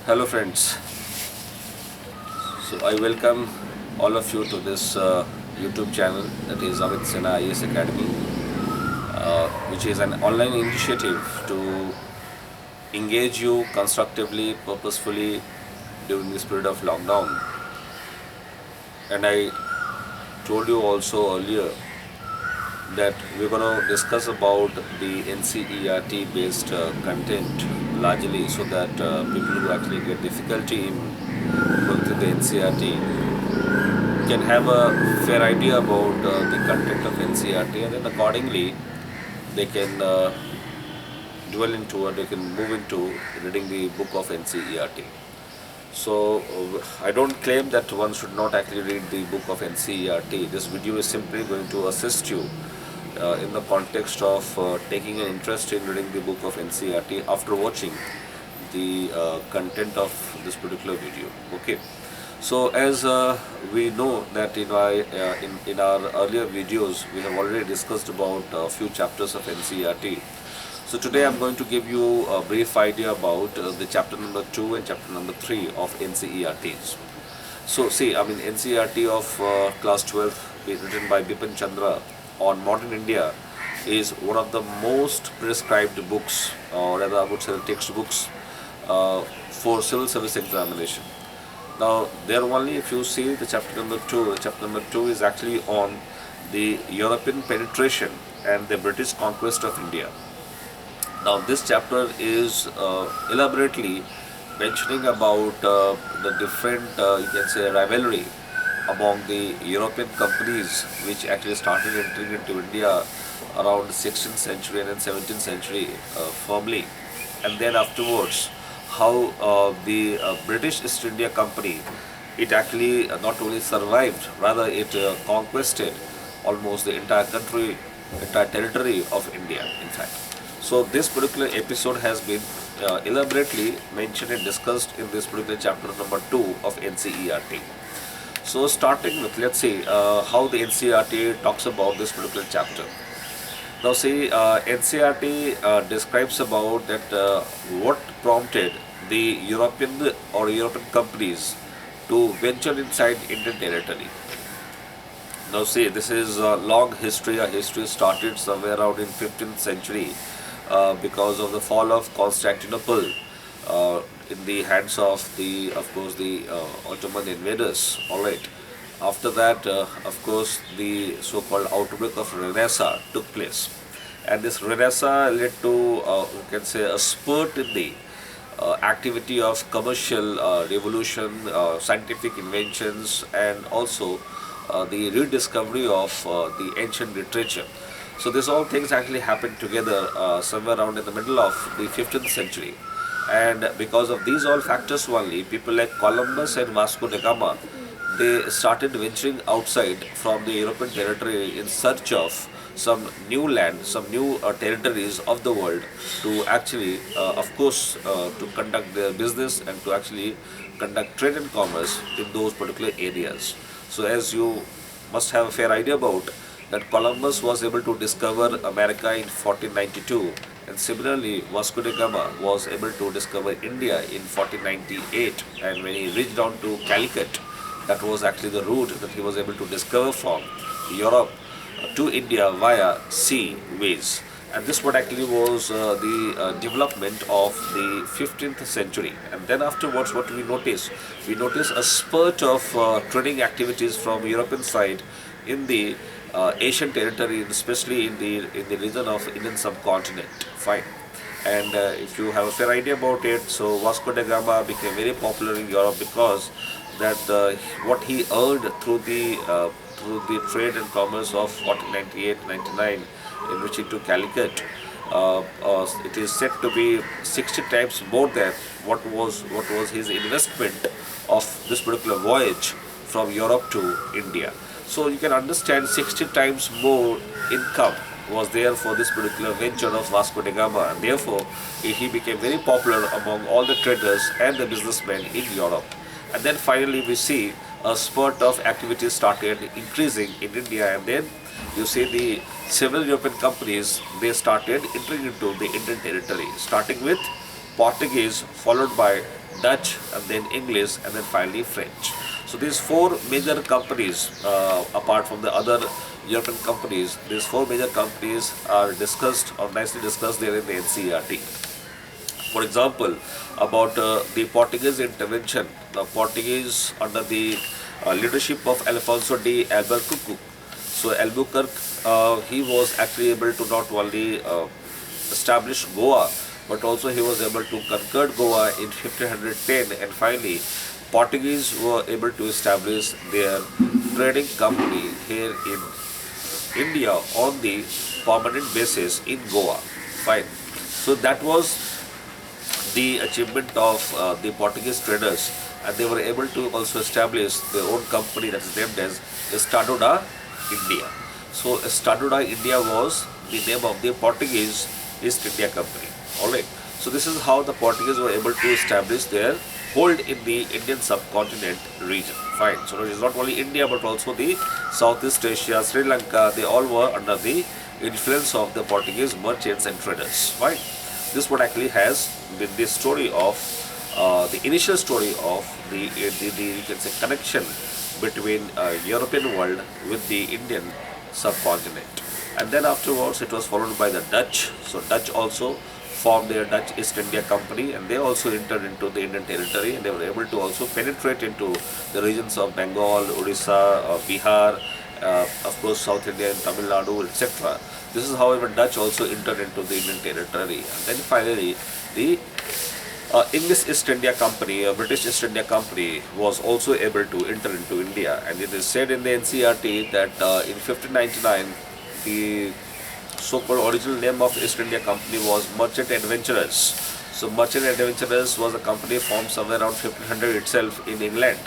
Hello, friends. So, I welcome all of you to this YouTube channel, that is Amit Sinha IAS Academy, which is an online initiative to engage you constructively, purposefully during this period of lockdown. And I told you also earlier that we're going to discuss about the NCERT based content largely, so that people who actually get difficulty in going through the NCERT can have a fair idea about the content of NCERT, and then accordingly they can dwell into, or they can move into reading the book of NCERT. So I don't claim that one should not actually read the book of NCERT. This video is simply going to assist you in the context of taking an interest in reading the book of NCERT after watching the content of this particular video. Okay. So as we know that in our earlier videos we have already discussed about a few chapters of NCERT. So today I'm going to give you a brief idea about the chapter number 2 and chapter number 3 of NCERTs. So see, NCERT of class 12 written by Bipin Chandra on modern India is one of the most prescribed books, or rather I would say textbooks for civil service examination. Now, there only, if you see the chapter number 2 is actually on the European penetration and the British conquest of India. Now, this chapter is elaborately mentioning about the different, you can say, rivalry among the European companies which actually started entering into India around 16th century and then 17th century firmly. And then afterwards, how the British East India Company, it actually not only survived, rather it conquered almost the entire country, entire territory of India, in fact. So this particular episode has been elaborately mentioned and discussed in this particular chapter number 2 of NCERT. So starting with, let's see how the NCERT talks about this particular chapter. Now see, NCERT describes about that what prompted the European companies to venture inside Indian territory. Now see, this is a long history. Our history started somewhere around in 15th century because of the fall of Constantinople in the hands of the Ottoman invaders. All right. After that, of course, the so-called outbreak of Renaissance took place, and this Renaissance led to, you can say, a spurt in the activity of commercial revolution, scientific inventions, and also the rediscovery of the ancient literature. So these all things actually happened together somewhere around in the middle of the 15th century. And because of these all factors only, people like Columbus and Vasco da Gama, they started venturing outside from the European territory in search of some new land, some new territories of the world to actually, of course, to conduct their business and to actually conduct trade and commerce in those particular areas. So as you must have a fair idea about that, Columbus was able to discover America in 1492, and similarly Vasco da Gama was able to discover India in 1498, and when he reached down to Calicut, that was actually the route that he was able to discover from Europe to India via sea ways. And this what actually was the development of the 15th century. And then afterwards, what we notice? We notice a spurt of trading activities from European side in the Asian territory, especially in the region of Indian subcontinent. Fine. And if you have a fair idea about it, so Vasco da Gama became very popular in Europe because that what he earned through the trade and commerce of 1498-99 in reaching to Calicut, it is said to be 60 times more than what was his investment of this particular voyage from Europe to India. So you can understand 60 times more income was there for this particular venture of Vasco da Gama, and therefore he became very popular among all the traders and the businessmen in Europe. And then finally we see a spurt of activities started increasing in India, and then you see the several European companies, they started entering into the Indian territory, starting with Portuguese, followed by Dutch, and then English, and then finally French. So these four major companies, apart from the other European companies, these four major companies are discussed or nicely discussed there in the NCERT. For example, about the Portuguese intervention, the Portuguese under the leadership of Alfonso de Albuquerque. So Albuquerque, he was actually able to not only establish Goa, but also he was able to conquer Goa in 1510, and finally Portuguese were able to establish their trading company here in India on the permanent basis in Goa. Fine. So that was the achievement of the Portuguese traders, and they were able to also establish their own company that is named as Estaduda India. So Estaduda India was the name of the Portuguese East India Company. Alright. So this is how the Portuguese were able to establish their hold in the Indian subcontinent region. Fine. So it is not only India but also the Southeast Asia, Sri Lanka, they all were under the influence of the Portuguese merchants and traders. Fine. This what actually has been the story of the initial story of the you can say connection between European world with the Indian subcontinent. And then afterwards it was followed by the Dutch. So Dutch also formed their Dutch East India Company, and they also entered into the Indian territory, and they were able to also penetrate into the regions of Bengal, Odisha, Bihar, of course South India and Tamil Nadu, etc. This is however Dutch also entered into the Indian territory. And then finally the English East India Company, a British East India Company, was also able to enter into India. And it is said in the NCERT that in 1599 the so-called original name of East India Company was Merchant Adventurers. So Merchant Adventurers was a company formed somewhere around 1500 itself in England,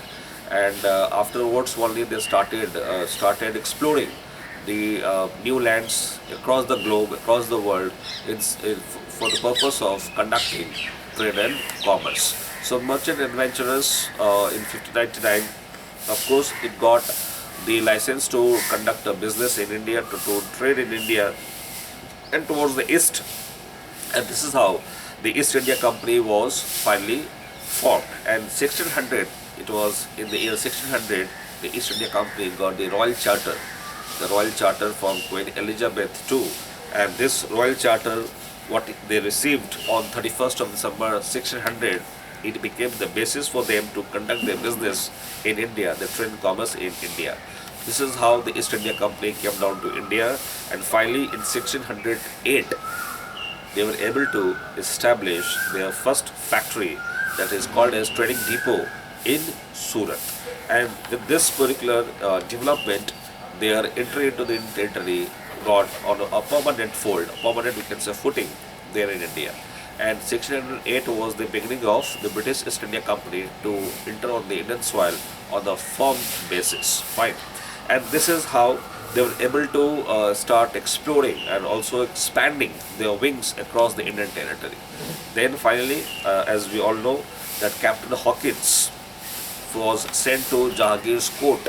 and afterwards only they started exploring the new lands across the globe, across the world, for the purpose of conducting trade and commerce. So Merchant Adventurers in 1599, of course, it got the license to conduct a business in India, to trade in India and towards the east, and this is how the East India Company was finally formed. And 1600, it was in the year 1600, the East India Company got the Royal Charter, from Queen Elizabeth II, and this Royal Charter, what they received on 31st of December 1600, it became the basis for them to conduct their business in India, the trade and commerce in India. This is how the East India Company came down to India, and finally in 1608 they were able to establish their first factory, that is called as Trading Depot in Surat. And with this particular development, their entry into the Indian territory got on a permanent fold, we can say footing there in India. And 1608 was the beginning of the British East India Company to enter on the Indian soil on a firm basis. Fine. And this is how they were able to start exploring and also expanding their wings across the Indian territory. Then finally, as we all know, that Captain Hawkins was sent to Jahangir's court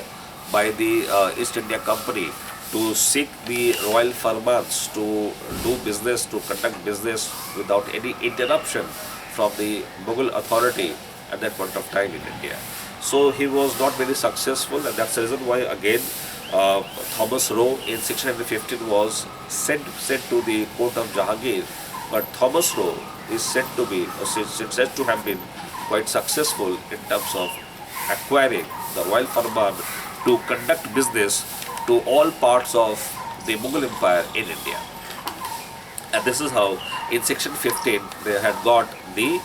by the East India Company to seek the royal firmans to do business, to conduct business without any interruption from the Mughal authority at that point of time in India. So he was not very successful, and that's the reason why again Thomas Roe in 1615 was sent to the court of Jahangir. But Thomas Roe is said to be, said to have been quite successful in terms of acquiring the royal firman to conduct business to all parts of the Mughal Empire in India. And this is how in 1615 they had got the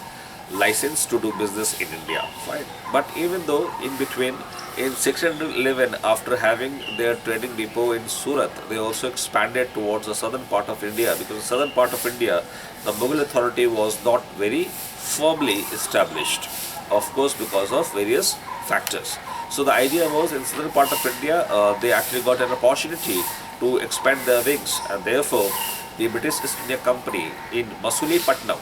license to do business in India. Fine. But even though in between, in 1611, after having their trading depot in Surat, they also expanded towards the southern part of India, because the southern part of India, the Mughal authority was not very firmly established, of course because of various factors. So the idea was, in southern part of India, they actually got an opportunity to expand their wings, and therefore the British East India Company in Masulipattnam,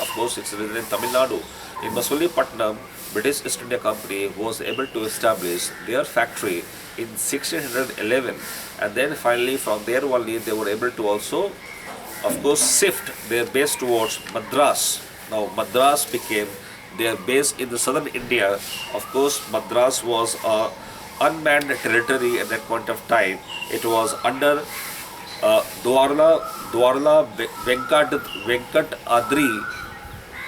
of course it's written in Tamil Nadu, in Masulipattnam, British East India Company was able to establish their factory in 1611, and then finally from there only they were able to also of course, shift their base towards Madras. Now, Madras became their base in the southern India. Of course, Madras was a unmanned territory at that point of time. It was under Dwarla Venkat Adri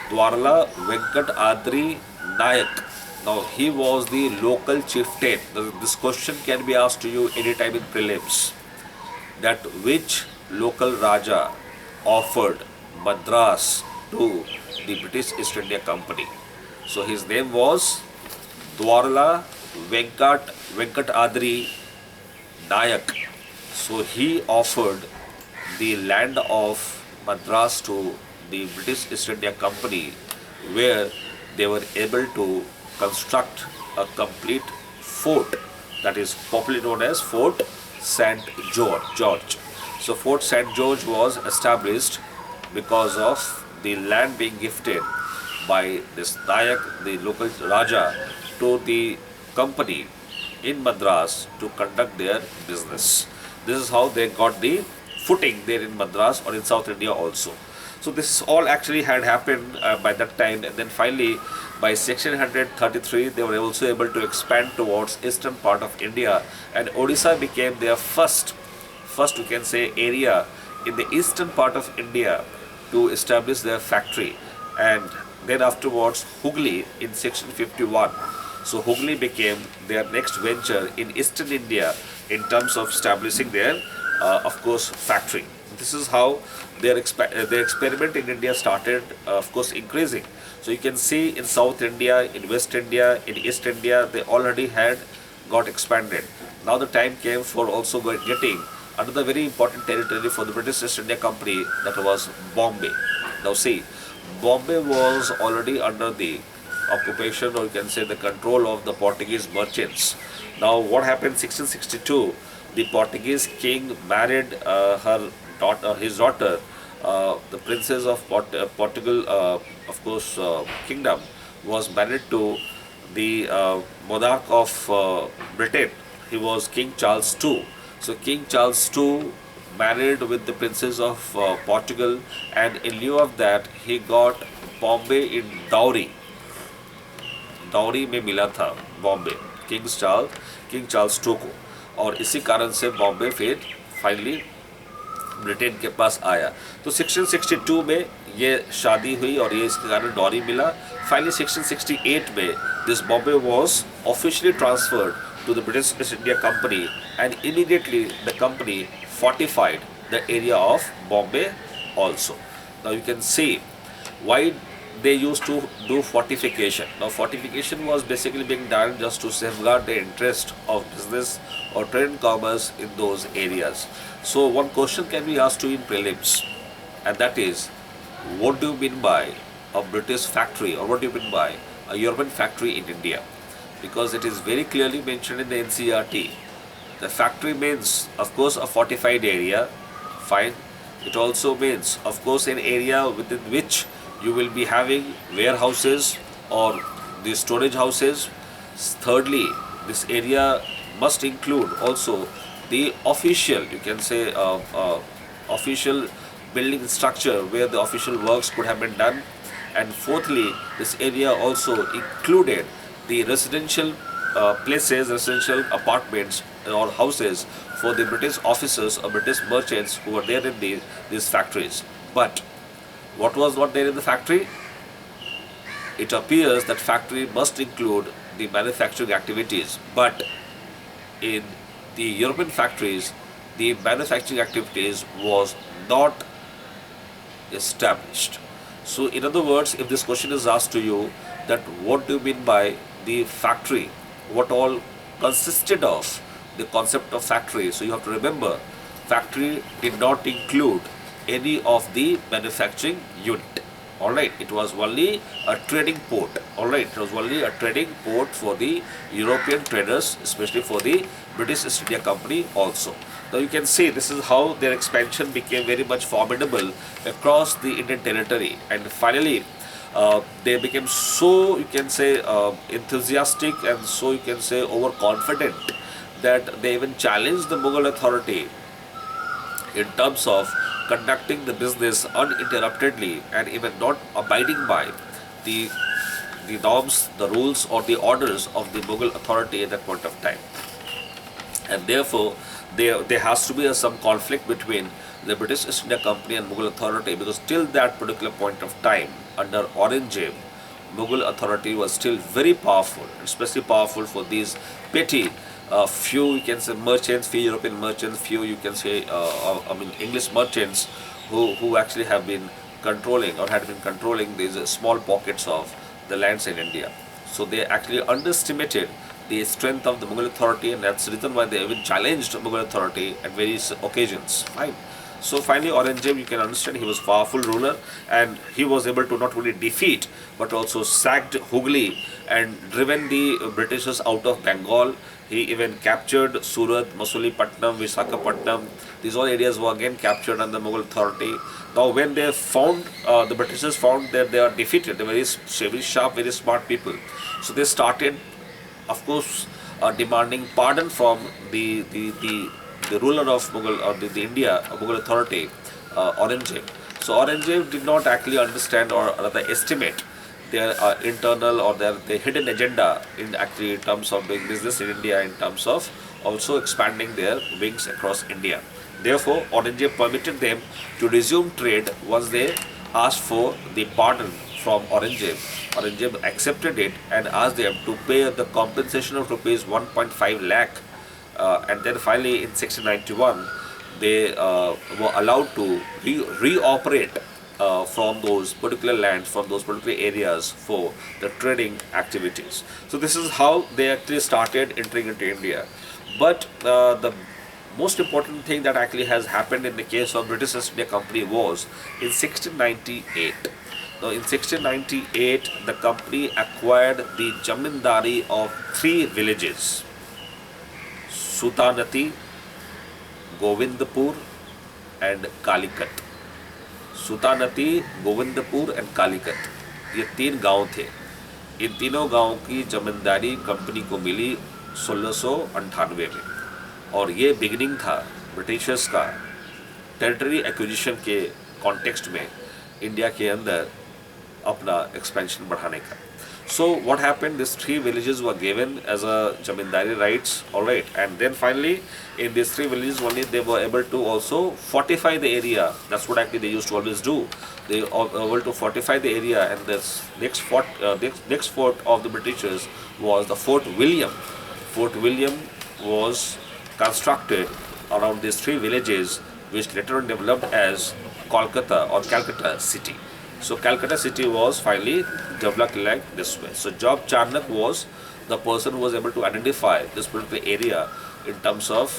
Dwarla Venkat Adri Nayak. Now he was the local chieftain. This question can be asked to you anytime in prelims. That which local Raja offered Madras to the British East India Company? So his name was Dwarla Venkat Adri Nayak. So he offered the land of Madras to the British East India Company, where they were able to construct a complete fort that is popularly known as Fort St. George. So Fort St. George was established because of the land being gifted by this Nayak, the local Raja, to the company in Madras to conduct their business. This is how they got the footing there in Madras or in South India also. So this all actually had happened by that time, and then finally by 1633 they were also able to expand towards eastern part of India, and Odisha became their first we can say area in the eastern part of India to establish their factory. And then afterwards Hooghly in 1651. So Hooghly became their next venture in eastern India in terms of establishing their of course factory. This is how their experiment in India started of course increasing. So you can see in South India, in West India, in East India, they already had got expanded. Now the time came for also getting another very important territory for the British East India Company, that was Bombay. Now see, Bombay was already under the occupation, or you can say the control of the Portuguese merchants. Now what happened 1662, the Portuguese king married his daughter, the princess of Portugal, of course, kingdom, was married to the monarch of Britain. He was King Charles II. So King Charles II married with the princess of Portugal, and in lieu of that, he got Bombay in dowry. Dowry में मिला था Bombay king Charles to को, और इसी कारण से बॉम्बे फिर finally Britain के पास आया. तो 1662 में ये शादी हुई और ये इसके कारण डॉरी मिला. फाइनली 1668 में this Bombay was officially transferred to the British East India Company, and immediately the company fortified the area of Bombay also. Now you can see why they used to do fortification. Now fortification was basically being done just to safeguard the interest of business or trade and commerce in those areas. So one question can be asked to you in prelims, and that is, what do you mean by a British factory, or what do you mean by a European factory in India? Because it is very clearly mentioned in the NCERT. The factory means, of course, a fortified area. Fine. It also means, of course, an area within which you will be having warehouses or the storage houses. Thirdly, this area must include also the official, you can say, official building structure where the official works could have been done. And fourthly, this area also included the residential places, residential apartments or houses for the British officers or British merchants who were there in these factories. But what was not there in the factory? It appears that factory must include the manufacturing activities, but in the European factories, the manufacturing activities was not established. So in other words, if this question is asked to you, that what do you mean by the factory, what all consisted of the concept of factory? So you have to remember, factory did not include any of the manufacturing unit. Alright, it was only a trading port. Alright, it was only a trading port for the European traders, especially for the British East India Company also. Now you can see this is how their expansion became very much formidable across the Indian territory, and finally they became so, you can say, enthusiastic and so, you can say, overconfident that they even challenged the Mughal authority in terms of conducting the business uninterruptedly and even not abiding by the the norms, the rules, or the orders of the Mughal authority at that point of time. And therefore there has to be some conflict between the British East India Company and Mughal authority, because till that particular point of time, under Aurangzeb, Mughal authority was still very powerful, especially powerful for these petty few, you can say, merchants, few European merchants, few, you can say, English merchants, who actually have been controlling or had been controlling these small pockets of the lands in India. So they actually underestimated the strength of the Mughal authority, and that's the reason why they even challenged Mughal authority at various occasions. Fine. So finally, Aurangzeb, you can understand, he was powerful ruler, and he was able to not only defeat but also sacked Hooghly and driven the Britishers out of Bengal. He even captured Surat, Masulipatam, Visakhapatnam. These all areas were again captured under Mughal authority. Now, when they found, the Britishers found that they are defeated, they were very sharp, very smart people. So they started, of course, demanding pardon from the ruler of Mughal, or the India, Mughal authority, Aurangzeb. So Aurangzeb did not actually understand, or rather estimate, their internal or their hidden agenda in actually in terms of doing business in India, in terms of also expanding their wings across India. Therefore, Aurangzeb permitted them to resume trade once they asked for the pardon from Aurangzeb. Aurangzeb accepted it and asked them to pay the compensation of rupees 1.5 lakh. And then finally in 1691, they were allowed to reoperate from those particular lands, from those particular areas, for the trading activities. So this is how they actually started entering into India. But the most important thing that actually has happened in the case of British East India Company was in 1698. Now, in 1698, the company acquired the Jamindari of three villages: Sutanati, Govindpur, and Kalikat. Sutanati, Govindpur and Kalikat, ये तीन गांव थे. इन तीनों गांव की जमींदारी company को मिली 1698 में, और ये बिगिनिंग था ब्रिटिशर्स का टेरिटरी एक्विजिशन के कॉन्टेक्स्ट में इंडिया के अंदर अपना एक्सपेंशन बढ़ाने का. So what happened? These three villages were given as a jamindari rights, all right, and then finally in these three villages only they were able to also fortify the area. That's what actually they used to always do. They were able to fortify the area, and this next fort of the Britishers was the Fort William. Fort William was constructed around these three villages, which later on developed as Kolkata or Calcutta city. So Calcutta city was finally developed like this way. So Job Charnock was the person who was able to identify this particular area in terms of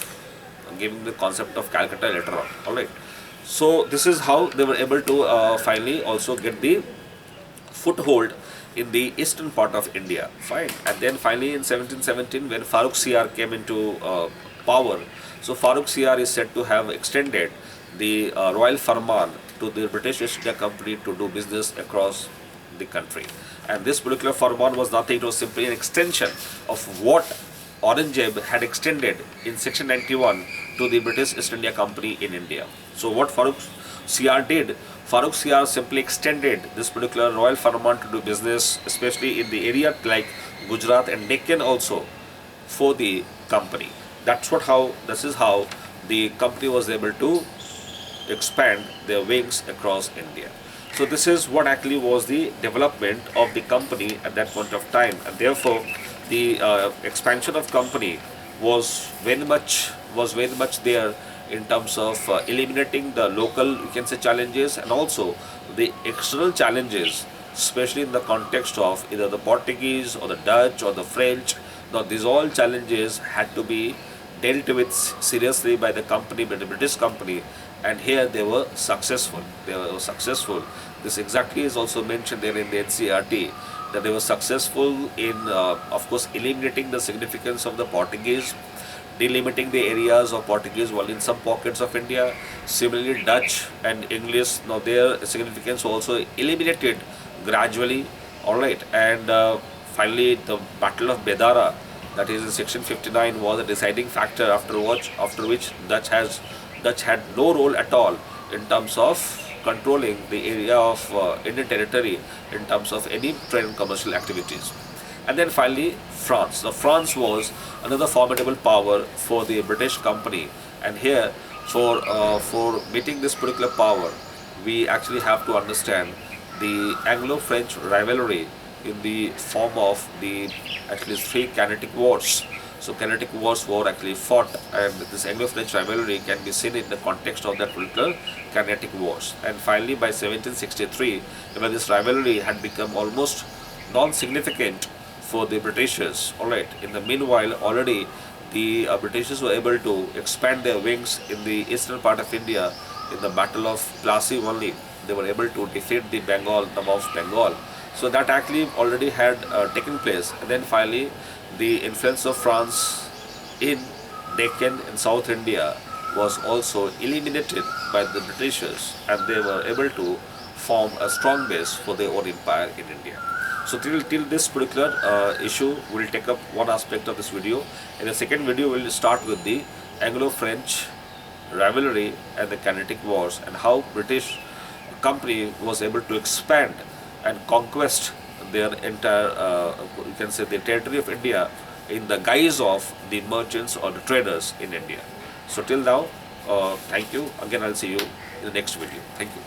giving the concept of Calcutta later on. All right. So this is how they were able to finally also get the foothold in the eastern part of India. Fine. And then finally in 1717, when Farrukh Siyar came into power, so Farrukh Siyar is said to have extended the Royal Farman to the British East India Company to do business across the country. And this particular Farman was nothing, it was simply an extension of what Aurangzeb had extended in 1691 to the British East India Company in India. So what Farrukh Siyar did, Farrukh Siyar simply extended this particular Royal Farman to do business, especially in the area like Gujarat and Deccan also, for the company. This is how the company was able to expand their wings across India. So this is what actually was the development of the company at that point of time, and therefore the expansion of company was very much there in terms of eliminating the local, you can say, challenges, and also the external challenges, especially in the context of either the Portuguese or the Dutch or the French. Now these all challenges had to be dealt with seriously by the company, by the British company, and here they were successful. This exactly is also mentioned there in the NCERT, that they were successful in, of course, eliminating the significance of the Portuguese, delimiting the areas of Portuguese while in some pockets of India. Similarly, Dutch and English, now their significance also eliminated gradually, all right. And finally, the Battle of Bedara, that is in 1659, was a deciding factor after which Dutch had no role at all in terms of controlling the area of Indian territory in terms of any trade and commercial activities. And then finally, France. Now, France was another formidable power for the British company. And here, for meeting this particular power, we actually have to understand the Anglo-French rivalry in the form of the actually three kinetic wars. So kinetic wars were actually fought, and this Anglo-French rivalry can be seen in the context of that particular kinetic wars. And finally, by 1763, when this rivalry had become almost non-significant for the Britishers. Alright, in the meanwhile, already the Britishers were able to expand their wings in the eastern part of India in the Battle of Plassey only. They were able to defeat the Nawabs Bengal. So that actually already had taken place. And then finally, the influence of France in Deccan in South India was also eliminated by the Britishers, and they were able to form a strong base for their own empire in India. So till this particular issue, we'll take up one aspect of this video. In the second video, we'll start with the Anglo-French rivalry and the kinetic wars, and how British company was able to expand and conquest their entire, you can say, the territory of India in the guise of the merchants or the traders in India. So till now, thank you. Again, I'll see you in the next video. Thank you.